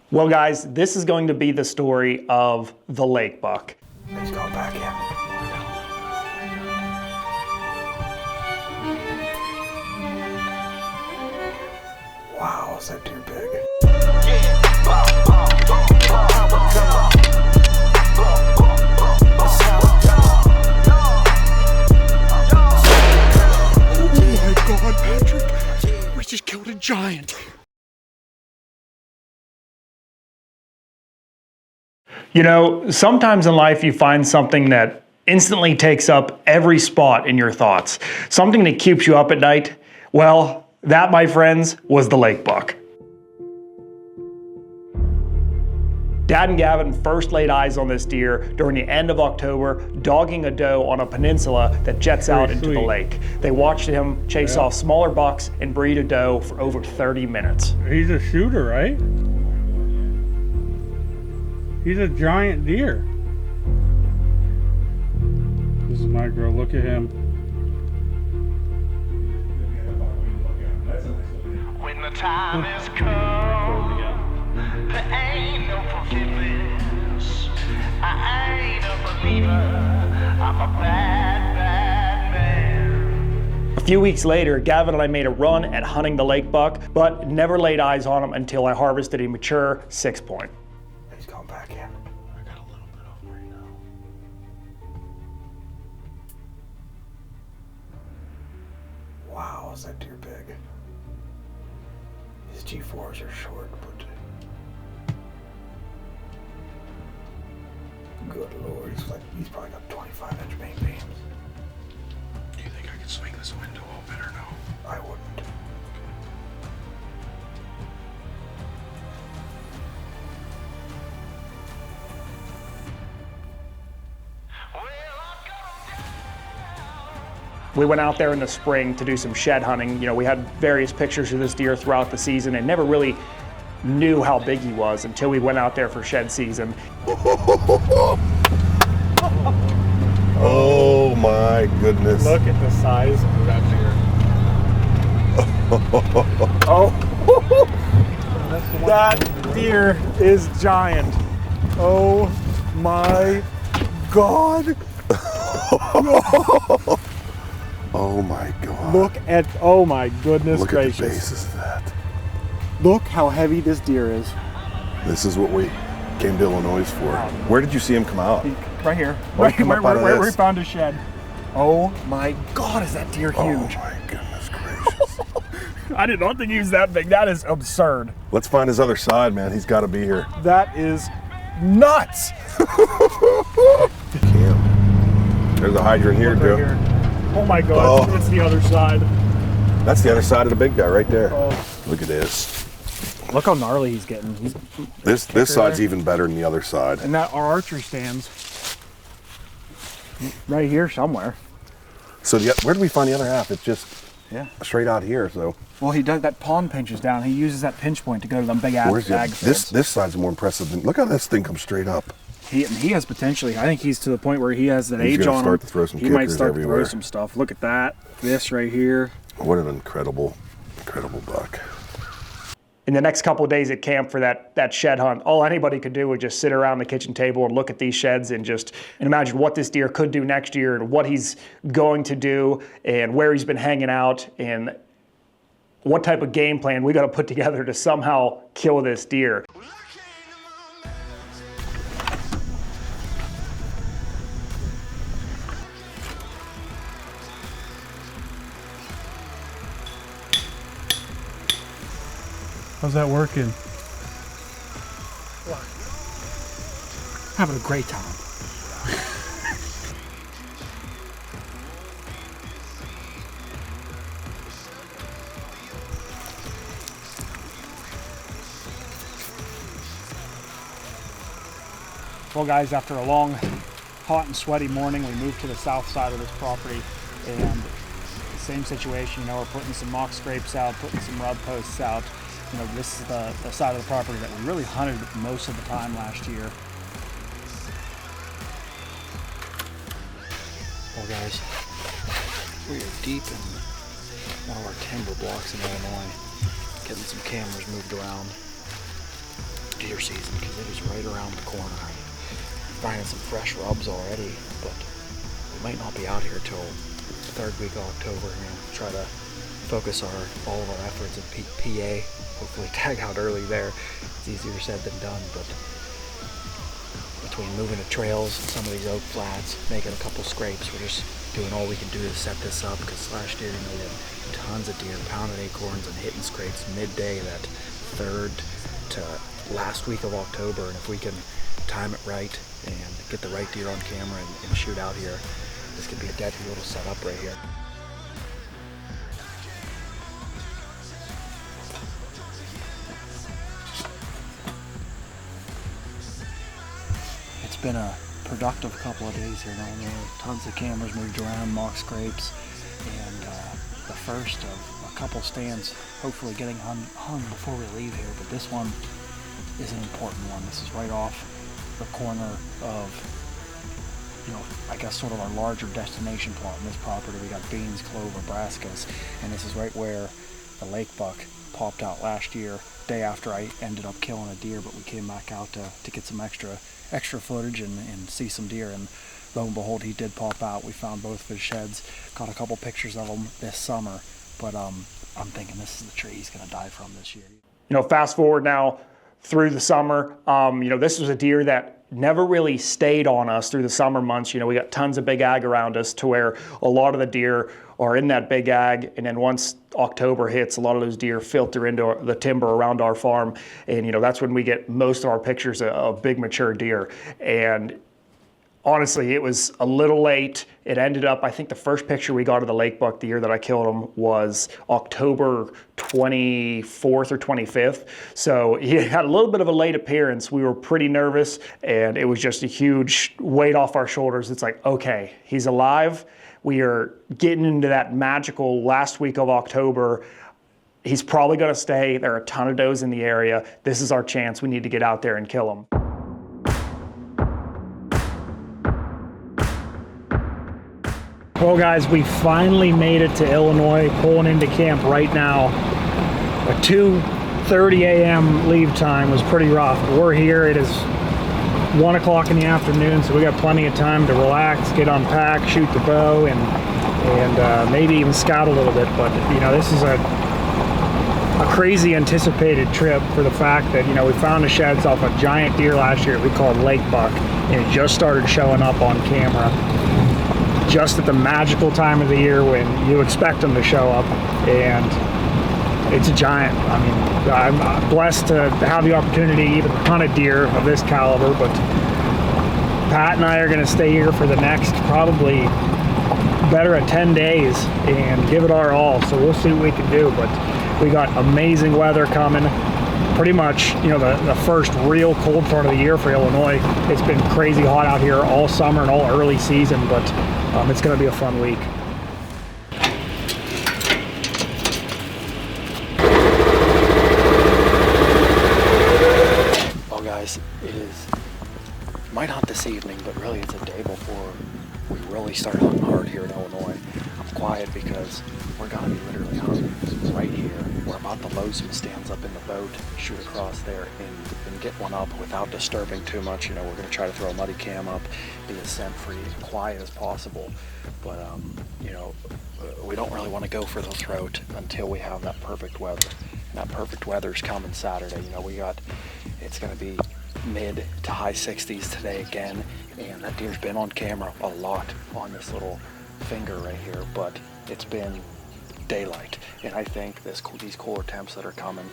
Well guys, this is going to be the story of the lake buck. He's going back in. Wow, is that deer big? Oh my God, Patrick! We just killed a giant. You know, sometimes in life you find something that instantly takes up every spot in your thoughts. Something that keeps you up at night. Well, that, my friends, was the lake buck. Dad and Gavin first laid eyes on this deer during the end of October, dogging a doe on a peninsula that jets out into the lake. They watched him chase off smaller bucks and breed a doe for over 30 minutes. He's a shooter, right? He's a giant deer. This is my girl. Look at him. When the time is come, there ain't no forgiveness. I ain't a believer. I'm a bad, bad man. A few weeks later, Gavin and I made a run at hunting the lake buck, but never laid eyes on him until I harvested a mature 6-point. He's going back in. I got a little bit of him right now. Wow, is that deer big? His G4s are short, but good Lord, he's probably got 25-inch main beams. Do you think I can swing this window open or no? I wouldn't. We went out there in the spring to do some shed hunting. You know, we had various pictures of this deer throughout the season and never really knew how big he was until we went out there for shed season. Oh my goodness. Look at the size of that deer. Oh, That deer is giant. Oh my God. Oh my God. Look at, oh my goodness Look gracious. at the basis of that. Look how heavy this deer is. This is what we came to Illinois for. Where did you see him come out? Right here. Oh, Right come up out of where we this. found his shed. Oh my God, is that deer Oh huge? my goodness gracious. I did not think he was that big. That is absurd. Let's find his other side, man. He's got to be here. That is nuts. Cam. There's a hydrant here, Right Joe. here. Oh my God, Oh. it's the other side. That's the other side of the big guy right there. Oh. Look at this. Look how gnarly he's getting. This side's even better than the other side. And that our archery stands right here somewhere. So where do we find the other half? It's just straight out here. So Well, he does that pawn pinches down. He uses that pinch point to go to them big ass where's bag this side's more impressive than. Look how this thing comes straight up. He has potentially. I think he's to the point where he has that He's age gonna on start him. to throw some He might kickers start to everywhere. throw some stuff. Look at that. This right here. What an incredible buck. in the next couple of days at camp for that shed hunt, all anybody could do was just sit around the kitchen table and look at these sheds and imagine what this deer could do next year and what he's going to do and where he's been hanging out and what type of game plan we got to put together to somehow kill this deer. How's that working? Having a great time. Well guys, after a long, hot and sweaty morning, we moved to the south side of this property, and same situation, we're putting some mock scrapes out, putting some rub posts out. This is the side of the property that we really hunted most of the time last year. Well guys, we are deep in one of our timber blocks in Illinois, getting some cameras moved around. deer season because it is right around the corner. Finding some fresh rubs already, but we might not be out here till the third week of October. We're gonna try to focus all of our efforts in PA. Hopefully tag out early there. It's easier said than done, but between moving to trails, some of these oak flats, making a couple scrapes, we're just doing all we can do to set this up, because last year, we had tons of deer pounding acorns and hitting scrapes midday that third to last week of October. And if we can time it right and get the right deer on camera and shoot out here, this could be a deadly little setup right here. It's been a productive couple of days here in Illinois. Tons of cameras moved around, mock scrapes, and the first of a couple stands hopefully getting hung before we leave here. But this one is an important one. This is right off the corner of, I guess sort of our larger destination plot on this property. We got beans, clover, brassicas, and this is right where the lake buck popped out last year, day after I ended up killing a deer. But we came back out to get some extra footage and see some deer, and lo and behold, he did pop out. We found both of his sheds, got a couple pictures of him this summer, but I'm thinking this is the tree he's gonna die from this year. Fast forward now through the summer, this was a deer that never really stayed on us through the summer months. We got tons of big ag around us to where a lot of the deer are in that big ag, and then once October hits, a lot of those deer filter into the timber around our farm, and that's when we get most of our pictures of big mature deer. And honestly, it was a little late. It ended up, I think the first picture we got of the lake buck the year that I killed him was October 24th or 25th. So he had a little bit of a late appearance. We were pretty nervous, and it was just a huge weight off our shoulders. It's like, okay, he's alive. We are getting into that magical last week of October. He's probably gonna stay. There are a ton of does in the area. This is our chance. We need to get out there and kill him. Well guys, we finally made it to Illinois, pulling into camp right now. A 2:30 a.m. leave time was pretty rough. We're here, it is 1 o'clock in the afternoon, so we got plenty of time to relax, get unpacked, shoot the bow, and maybe even scout a little bit. But this is a crazy anticipated trip for the fact that we found the sheds off a giant deer last year we called lake buck, and it just started showing up on camera just at the magical time of the year when you expect them to show up, and it's a giant. I mean, I'm blessed to have the opportunity to even hunt a deer of this caliber, but Pat and I are going to stay here for the next probably better at 10 days and give it our all. So we'll see what we can do, but we got amazing weather coming. Pretty much, the first real cold part of the year for Illinois. It's been crazy hot out here all summer and all early season, but it's going to be a fun week. Well guys, it is, might hunt this evening, but really it's a day before we really start hunting hard here in Illinois. I'm quiet because we're gonna be literally hunting right here. We're about to load some stands up in the boat, shoot across there, and get one up without disturbing too much. We're gonna try to throw a muddy cam up, be as scent-free and quiet as possible. But we don't really want to go for the throat until we have that perfect weather. And that perfect weather's coming Saturday. It's gonna be mid to high 60s today again, and that deer's been on camera a lot on this little finger right here, but it's been daylight, and I think these cooler temps that are coming,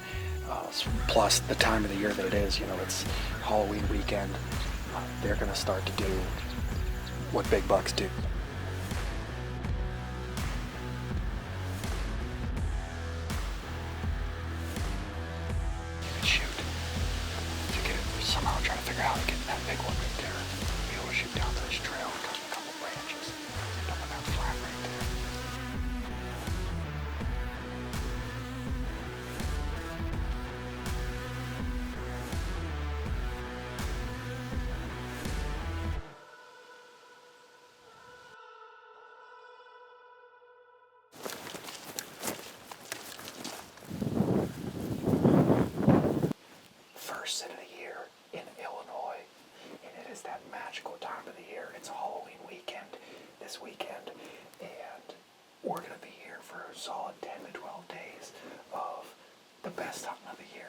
plus the time of the year that it is, it's Halloween weekend, they're gonna start to do what big bucks do. Somehow trying to figure out how to get that big one right there. Be able to shoot down to this trail and cut a couple branches. End up on that flat right there. First sit of the year. are in Illinois, and it is that magical time of the year. It's Halloween weekend this weekend, and we're going to be here for a solid 10 to 12 days of the best hunting of the year.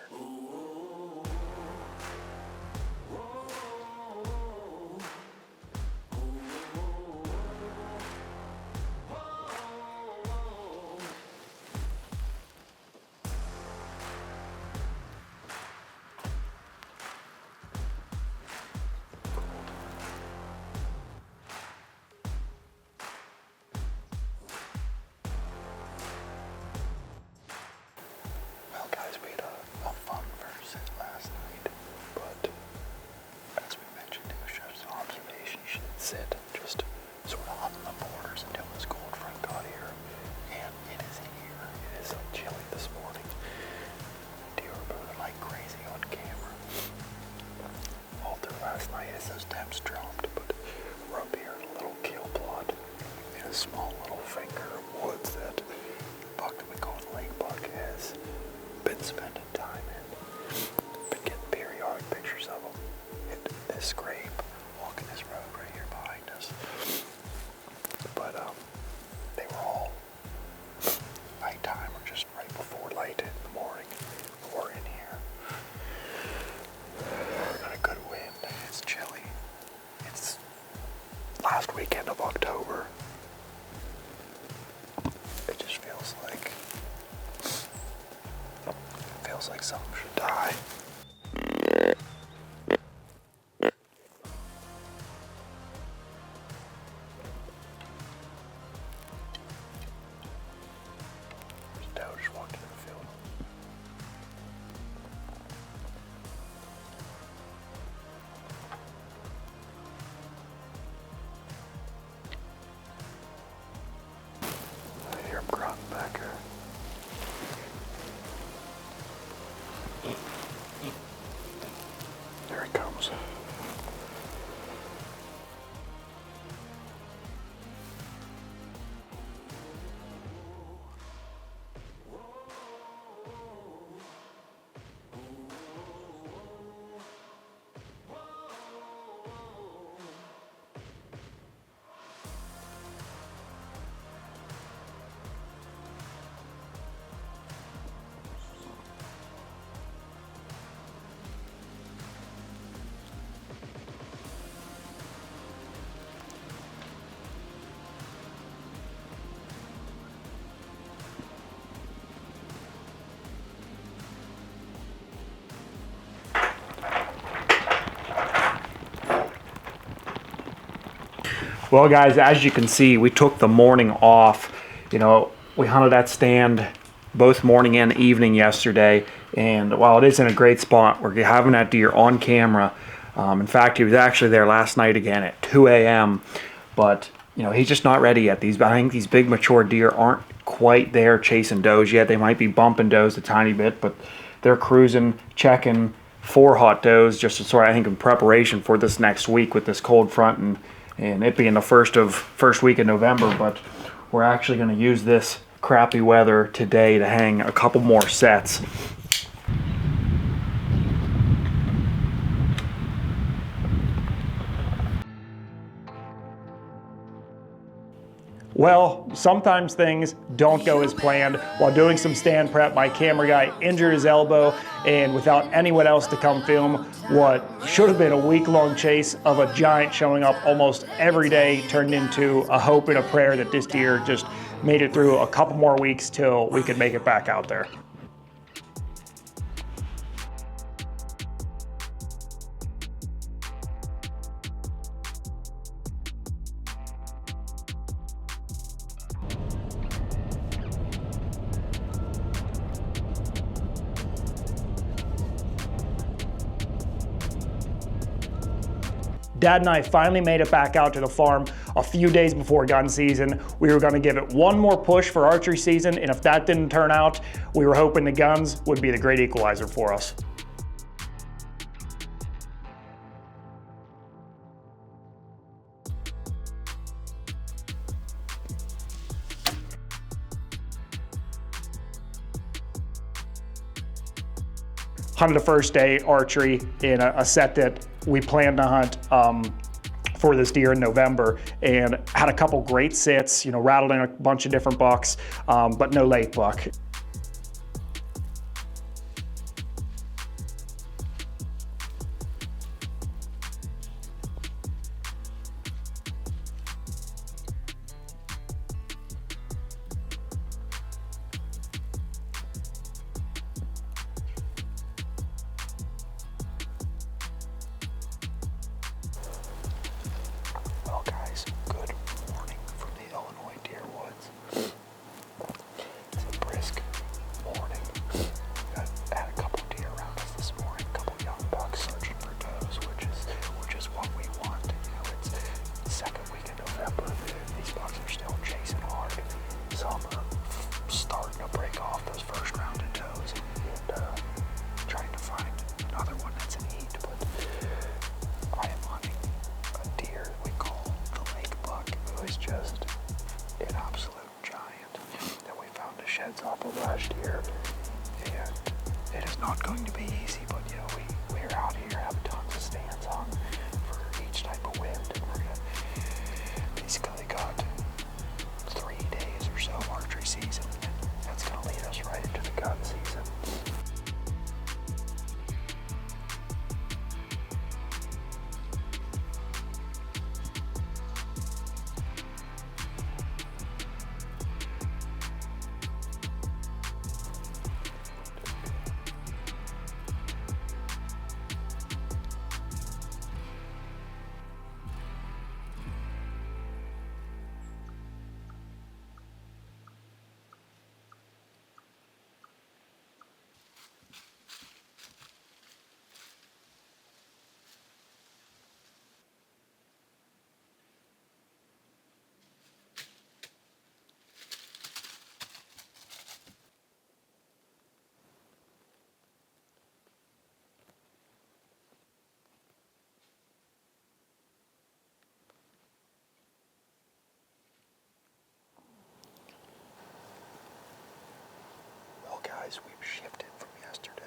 Well, guys, we had a fun first sit last night, but as we mentioned, it was just an observation. You should sit and just sort of on the borders until this cold front got here. And it is here. It is so chilly this morning. Deer were moving like crazy on camera. All through last night as those temps dropped, but we're up here in a little kill plot in a small little finger of woods that Buck that we call Lake Buck has been spending time in. Been getting periodic pictures of them. Hit this scrape, walking this road right here behind us. But they were all nighttime or just right before light in the morning. We're in here. We got a good wind. It's chilly. It's last weekend of October. It just feels like something should die. There's a doe just walked into the field. I hear him grunting back here. There he comes. Well, guys, as you can see, we took the morning off. You know, we hunted that stand both morning and evening yesterday, and while it is in a great spot, we're having that deer on camera. In fact, he was actually there last night again at 2 a.m., but you know, he's just not ready yet. I think these big mature deer aren't quite there chasing does yet. They might be bumping does a tiny bit, but they're cruising, checking 4 hot does just to sort of, I think, in preparation for this next week with this cold front and it being the first week of November. But we're actually going to use this crappy weather today to hang a couple more sets. Well, sometimes things don't go as planned. While doing some stand prep, my camera guy injured his elbow, and without anyone else to come film, what should have been a week-long chase of a giant showing up almost every day turned into a hope and a prayer that this deer just made it through a couple more weeks till we could make it back out there. Dad and I finally made it back out to the farm a few days before gun season. We were going to give it one more push for archery season, and if that didn't turn out, we were hoping the guns would be the great equalizer for us. hunted a first day archery in a set that we planned to hunt for this deer in November, and had a couple great sits, rattled in a bunch of different bucks, but no lake buck. Well, guys, good morning from the Illinois deer woods. It's a brisk morning. Had a couple deer around us this morning, a couple young bucks searching for does, which is what we want. It's the second week in November. These bucks are still chasing hard. Some are starting to break off those first round of does and trying to find another one that's in heat. But I am hunting a deer we call the lake buck, who is just an absolute giant that we found the sheds off of last year. And it is not going to be easy, but we're out here, have tons of stands on for each type of wind, and we're gonna basically got 3 days or so of archery season, and that's gonna lead us right into the gun season. Well, guys, we've shifted from yesterday,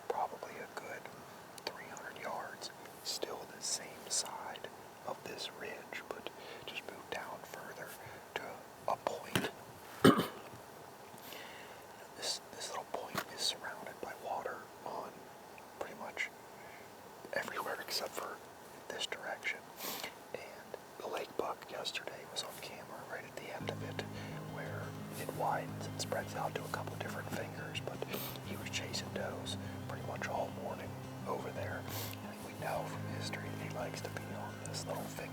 probably a good 300 yards, still the same side of this ridge, but just moved down further to a point. This little point is surrounded by water on pretty much everywhere except for this direction. And the lake buck yesterday was on camera right at the end of it, where it widens and spreads out to a couple different fingers, but he was chasing does pretty much all morning over there. And we know from history that he likes to be on this little finger.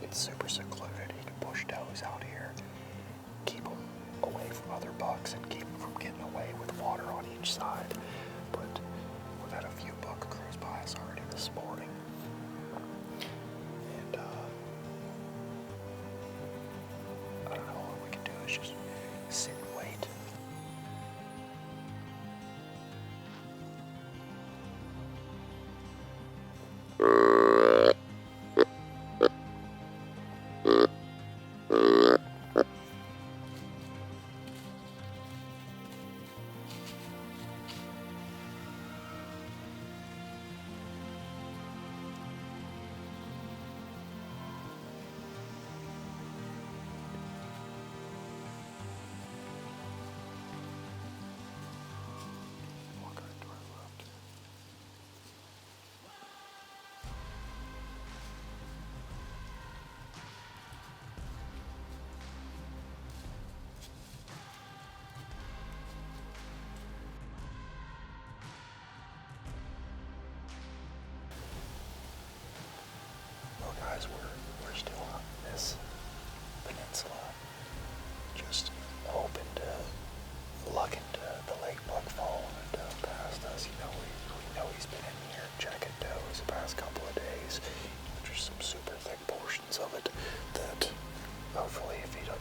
It's super secluded. He can push does out here, keep them away from other bucks, and keep them from getting away with water on each side. But we've had a few buck cruise by us already this morning. And I don't know, all we can do is just sit and wait. Walk right to our left. Well, guys, we're still on this peninsula, just hoping to luck into the lake buck following a doe past us. We know he's been in here checking does the past couple of days. There's some super thick portions of it that hopefully, if he don't,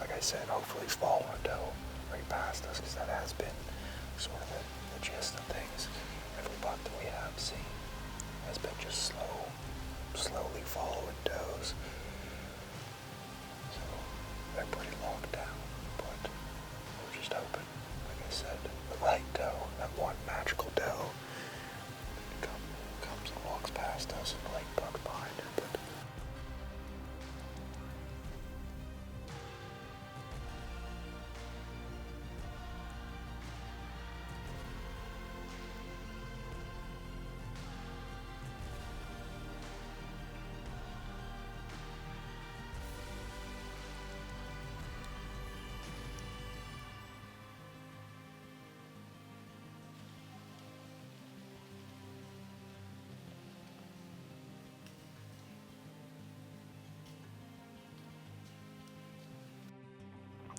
like I said, hopefully he's following a doe right past us, because that has been sort of the gist of things. Every buck that we have seen has been just slowly following does.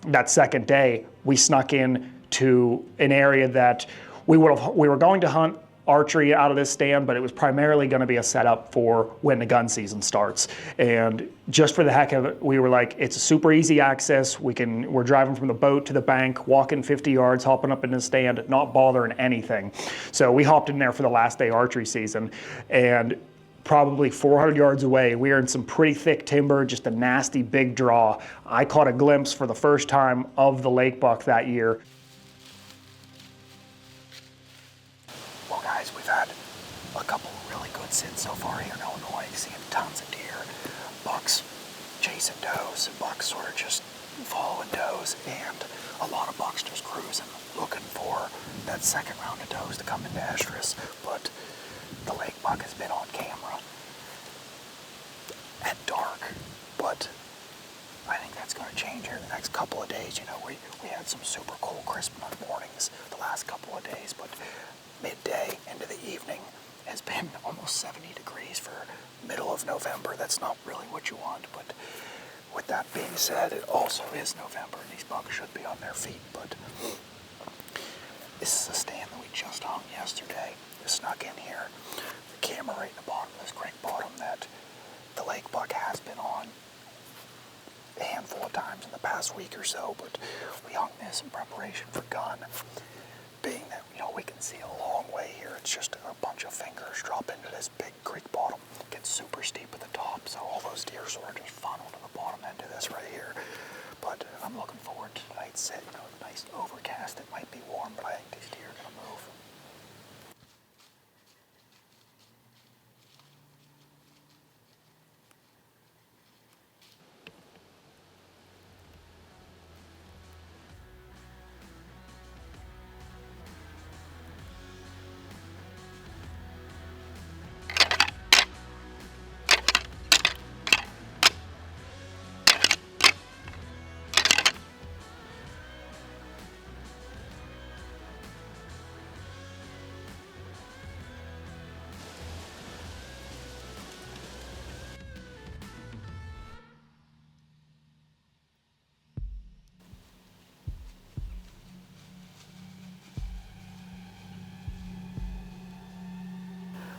that second day, we snuck in to an area that we were going to hunt archery out of this stand, but it was primarily going to be a setup for when the gun season starts. And just for the heck of it, we were like, it's a super easy access. We're driving from the boat to the bank, walking 50 yards, hopping up in the stand, not bothering anything. So we hopped in there for the last day archery season, and probably 400 yards away, we were in some pretty thick timber, just a nasty big draw. I caught a glimpse for the first time of the lake buck that year. Well, guys, we've had a couple really good sits so far here in Illinois, seeing tons of deer, bucks chasing does, bucks sort of just following does, and a lot of bucks just cruising, looking for that second round of does to come into estrus. But the lake buck has been on camera at dark, but I think that's going to change here in the next couple of days. You know, we had some super cool, crisp mornings the last couple of days, but midday into the evening has been almost 70 degrees for middle of November. That's not really what you want, but with that being said, it also is November, and these bucks should be on their feet. But this is a stand that we just hung yesterday. It snuck in here. The camera right in the bottom of this creek bottom that the lake buck has been on a handful of times in the past week or so, but we hung this in preparation for gun. Being that, you know, we can see a long way here, it's just a bunch of fingers drop into this big creek bottom. It gets super steep at the top, so all those deer sort of just funnel to the bottom end of this right here. But I'm looking forward to tonight's sit. You know, nice overcast. It might be warm, but I think these deer are going to move.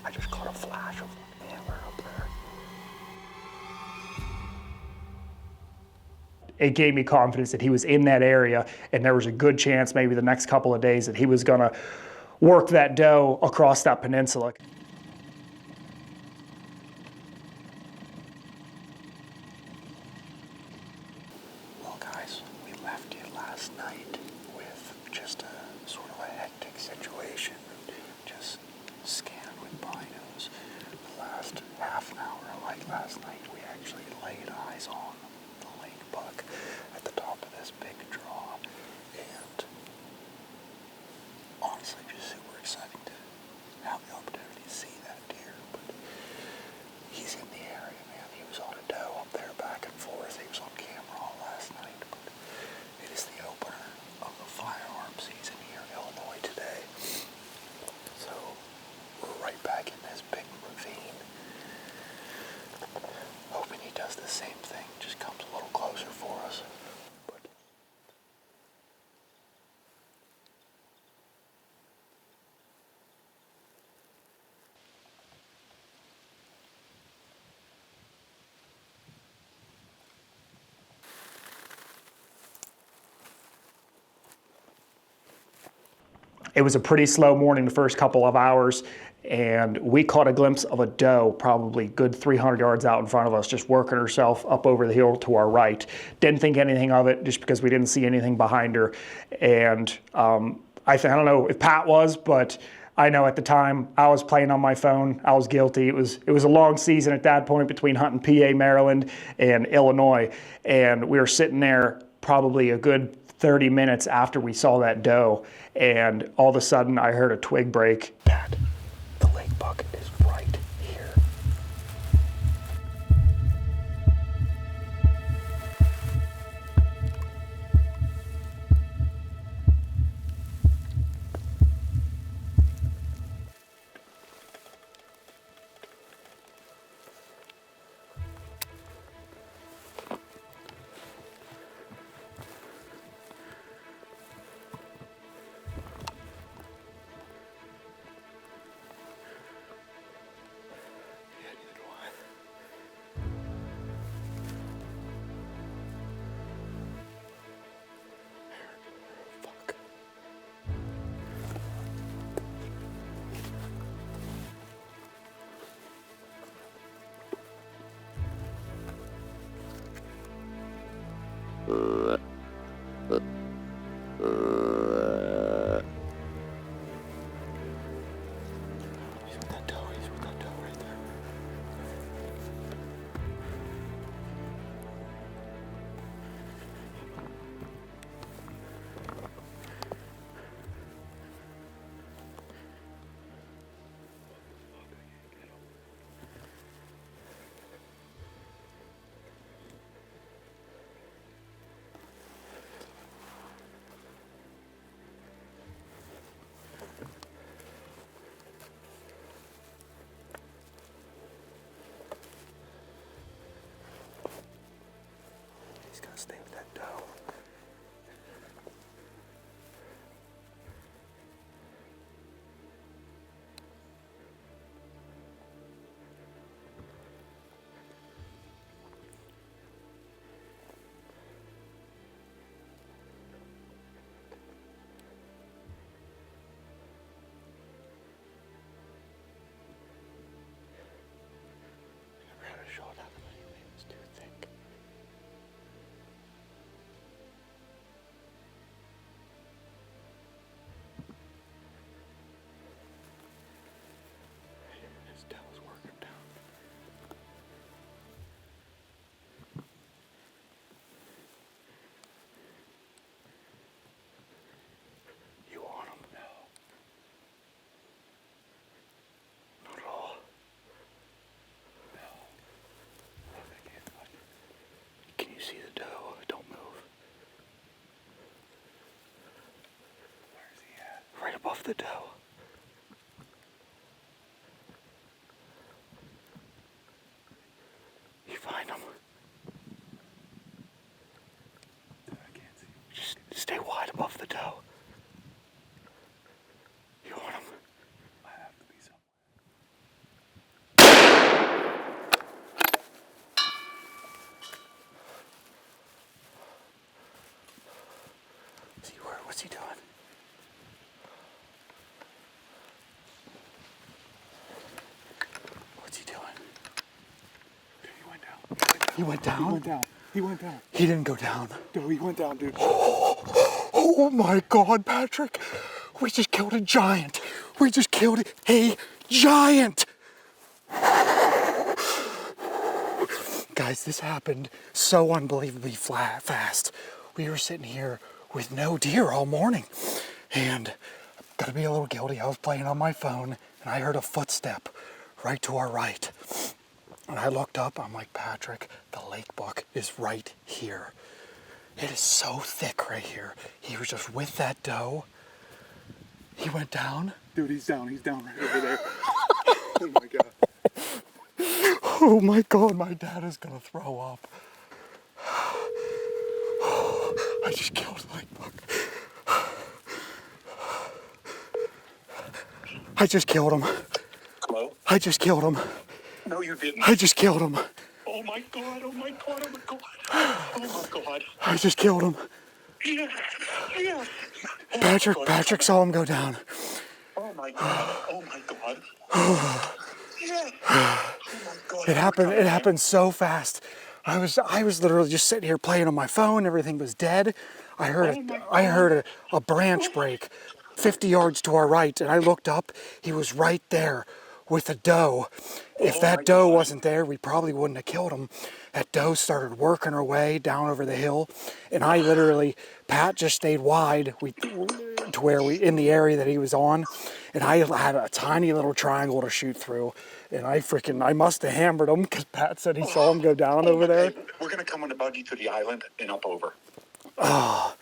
I just caught a flash of an antler up there. It gave me confidence that he was in that area, and there was a good chance maybe the next couple of days that he was going to work that doe across that peninsula. Well, guys, we left you last night with just a sort of a hectic situation. Just scanned with binos. The last half an hour of light last night, we actually laid eyes on the lake buck at the top of this big draw. And honestly, just super excited to have the opportunity to see that deer. But he's in the area, man. He was on a doe up there back and forth. He was on camera all last night. But it is the opener of the firearm season here in Illinois today. So we're right back in this big ravine. Hoping he does the same thing, just comes a little closer for us. But it was a pretty slow morning the first couple of hours, and we caught a glimpse of a doe probably good 300 yards out in front of us, just working herself up over the hill to our right. Didn't think anything of it just because we didn't see anything behind her. And I don't know if Pat was, but I know at the time I was playing on my phone. I was guilty. It was a long season at that point between hunting PA, Maryland, and Illinois, and we were sitting there probably a good 30 minutes after we saw that doe, and all of a sudden I heard a twig break. Dad, the lake buck is right here. above the doe. You find him. I can't see. Just stay wide above the doe. You want him? I have to be somewhere. What's he doing? What's he doing? He went down. He went down? He went down. He went down. He didn't go down. No, he went down, dude. Oh my God, Patrick. We just killed a giant. We just killed a giant. Guys, this happened so unbelievably fast. We were sitting here with no deer all morning. And I'm gonna be a little guilty. I was playing on my phone and I heard a footstep right to our right. And I looked up, I'm like, Patrick, the lake buck is right here. It is so thick right here. He was just with that doe. He went down. Dude, he's down. He's down right over there. Oh my God. Oh my God, my dad is gonna throw up. I just killed a lake buck. I just killed him. Hello? I just killed him. No, you didn't. I just killed him. Oh my God. Oh my God. Oh my God. Oh my God. I just killed him. Yeah. Yeah. Patrick saw him go down. Oh my God. Oh my God. Yeah. It happened so fast. I was literally just sitting here playing on my phone. Everything was dead. I heard a branch break 50 yards to our right, and I looked up. He was right there with a doe. If that doe wasn't there, we probably wouldn't have killed him. That doe started working her way down over the hill, and Pat just stayed wide to where in the area that he was on, and I had a tiny little triangle to shoot through, and I must have hammered him because Pat said he saw him go down over there. We're going to come on a buggy to the island and up over. Oh.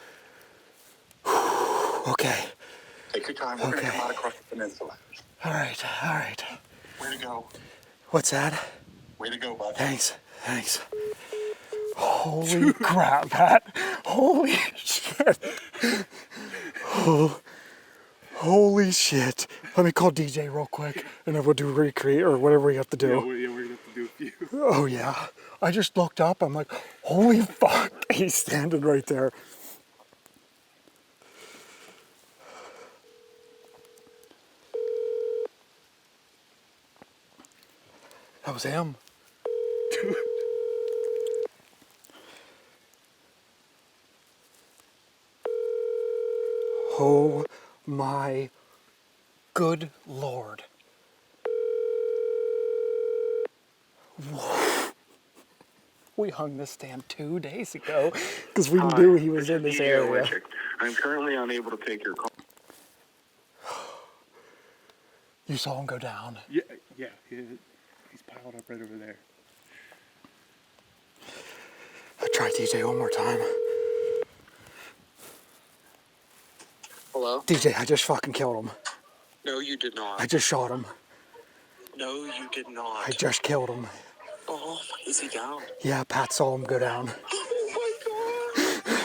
Okay. Take your time. We're going to come out across the peninsula. All right. Way to go. What's that? Way to go, bud. Thanks. Holy crap, Pat. Holy shit. Holy shit. Let me call DJ real quick, and then we'll do recreate or whatever we have to do. Yeah, we're going to have to do a few. Oh, yeah. I just looked up. I'm like, holy fuck. He's standing right there. That was him. Dude. Oh my good Lord. Whoa. We hung this stand 2 days ago because we knew he was in this area. I'm currently unable to take your call. You saw him go down. Yeah, he's piled up right over there. I'll try DJ one more time. Hello? DJ, I just fucking killed him. No, you did not. I just shot him. No, you did not. I just killed him. Oh, is he down? Yeah, Pat saw him go down. Oh my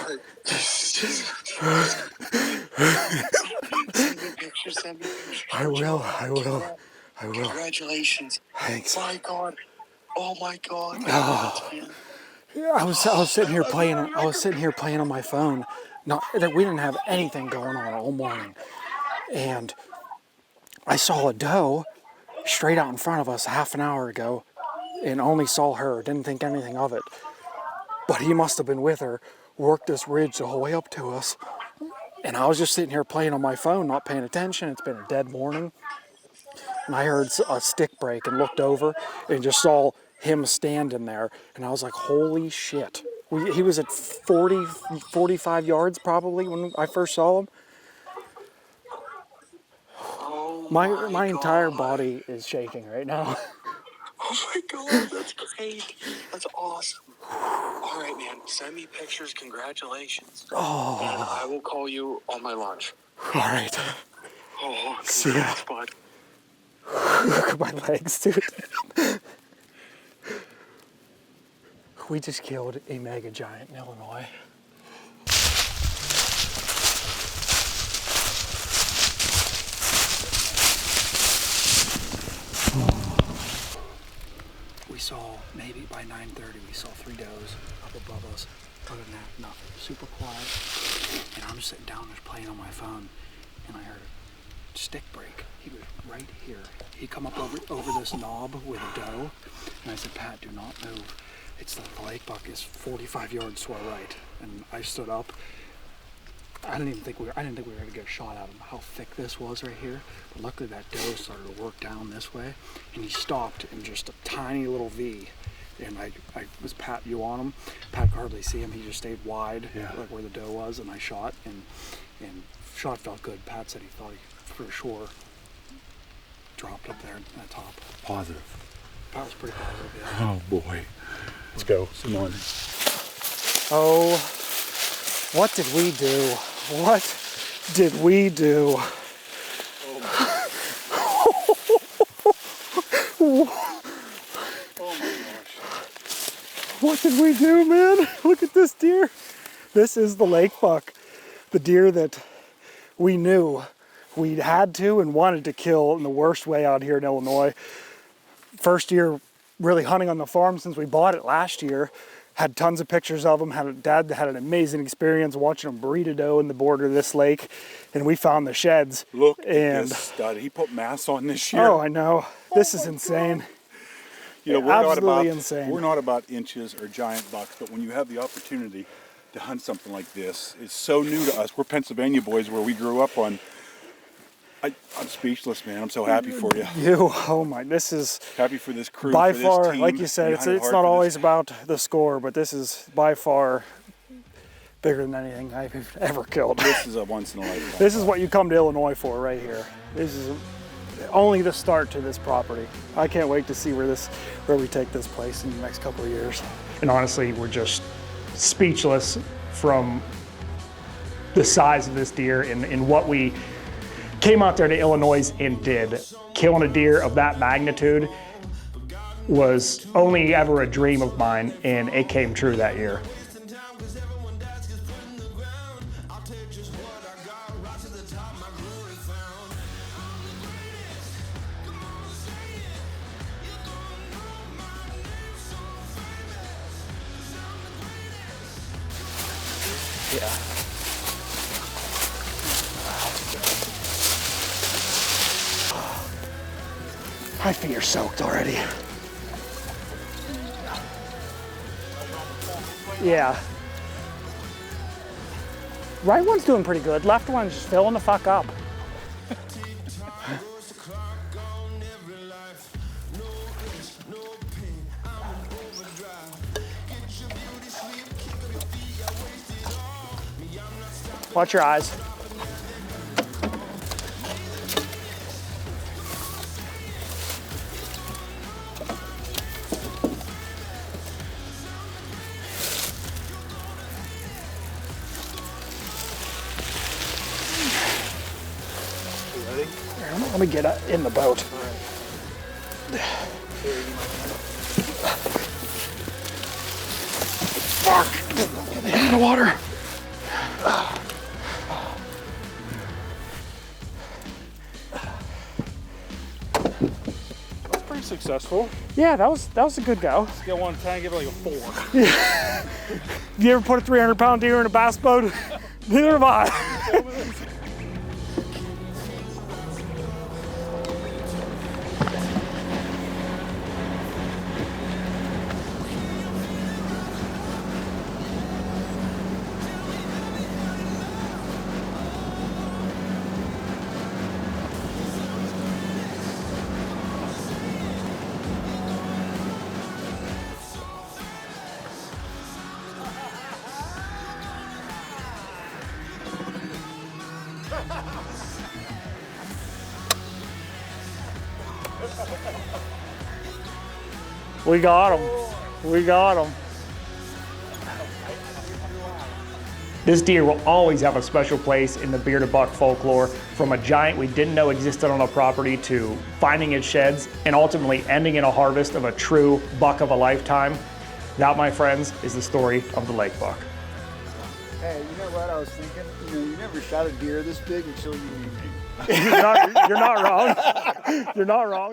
God! Send me pictures. I will. Congratulations. Thanks. My God. Oh my God. Oh. Yeah, I was sitting here playing. I was sitting here playing on my phone. We didn't have anything going on all morning, and I saw a doe straight out in front of us half an hour ago, and only saw her. Didn't think anything of it. But he must have been with her. Worked this ridge the whole way up to us, and I was just sitting here playing on my phone, not paying attention. It's been a dead morning, and I heard a stick break and looked over and just saw him standing there, and I was like, holy shit. He was at 40, 45 yards probably when I first saw him. Oh My entire body is shaking right now. Oh my God, that's great. That's awesome. All right, man. Send me pictures. Congratulations. Oh. And I will call you on my lunch. All right. Oh, See ya. congrats, bud. Look at my legs, dude. We just killed a mega giant in Illinois. We saw, maybe by 9:30, we saw 3 does up above us. Other than that, nothing. Super quiet. And I'm just sitting down there playing on my phone, and I heard a stick break. He was right here. He come up over this knob with a doe, and I said, Pat, do not move. It's the lake buck is 45 yards to our right. And I stood up. I didn't think we were going to get a shot at him. How thick this was right here. But luckily that doe started to work down this way, and he stopped in just a tiny little V. And I was, Pat, you on him? Pat could hardly see him. He just stayed wide, like where the doe was, and I shot, and shot felt good. Pat said he thought he for sure dropped up there at the top. Positive. Pat was pretty positive, yeah. Oh boy. Let's go. Some more. Oh, what did we do? What did we do? What did we do, man? Look at this deer. This is the lake buck, the deer that we knew we had to and wanted to kill in the worst way out here in Illinois. First year really hunting on the farm since we bought it last year. Had tons of pictures of him. Dad had an amazing experience watching him breed a doe in the border of this lake, and we found the sheds. Look at this stud. He put mass on this year. Oh, I know. This is insane. You know, Absolutely insane. We're not about inches or giant bucks, but when you have the opportunity to hunt something like this, it's so new to us. We're Pennsylvania boys where we grew up on. I'm speechless, man. I'm so happy for you. Oh my, this is happy for this crew. By for far, this team. like you said, it's not always about the score, but this is by far bigger than anything I've ever killed. This is a once in a lifetime. This is what you come to Illinois for right here. This is only the start to this property. I can't wait to see where we take this place in the next couple of years. And honestly, we're just speechless from the size of this deer and what we came out there to Illinois and did. Killing a deer of that magnitude was only ever a dream of mine, and it came true that year. Yeah. My feet are soaked already. Yeah. Right one's doing pretty good. Left one's just filling the fuck up. Watch your eyes. Let me get in the boat. Fuck! Get in the water. That's pretty successful. Yeah, that was a good go. Get one time, give it like a 4. You ever put a 300-pound deer in a bass boat? Neither have I. We got him. We got him. This deer will always have a special place in the bearded buck folklore, from a giant we didn't know existed on a property to finding its sheds and ultimately ending in a harvest of a true buck of a lifetime. That, my friends, is the story of the lake buck. Hey, you know what I was thinking? You never shot a deer this big until you You're not wrong. You're not wrong.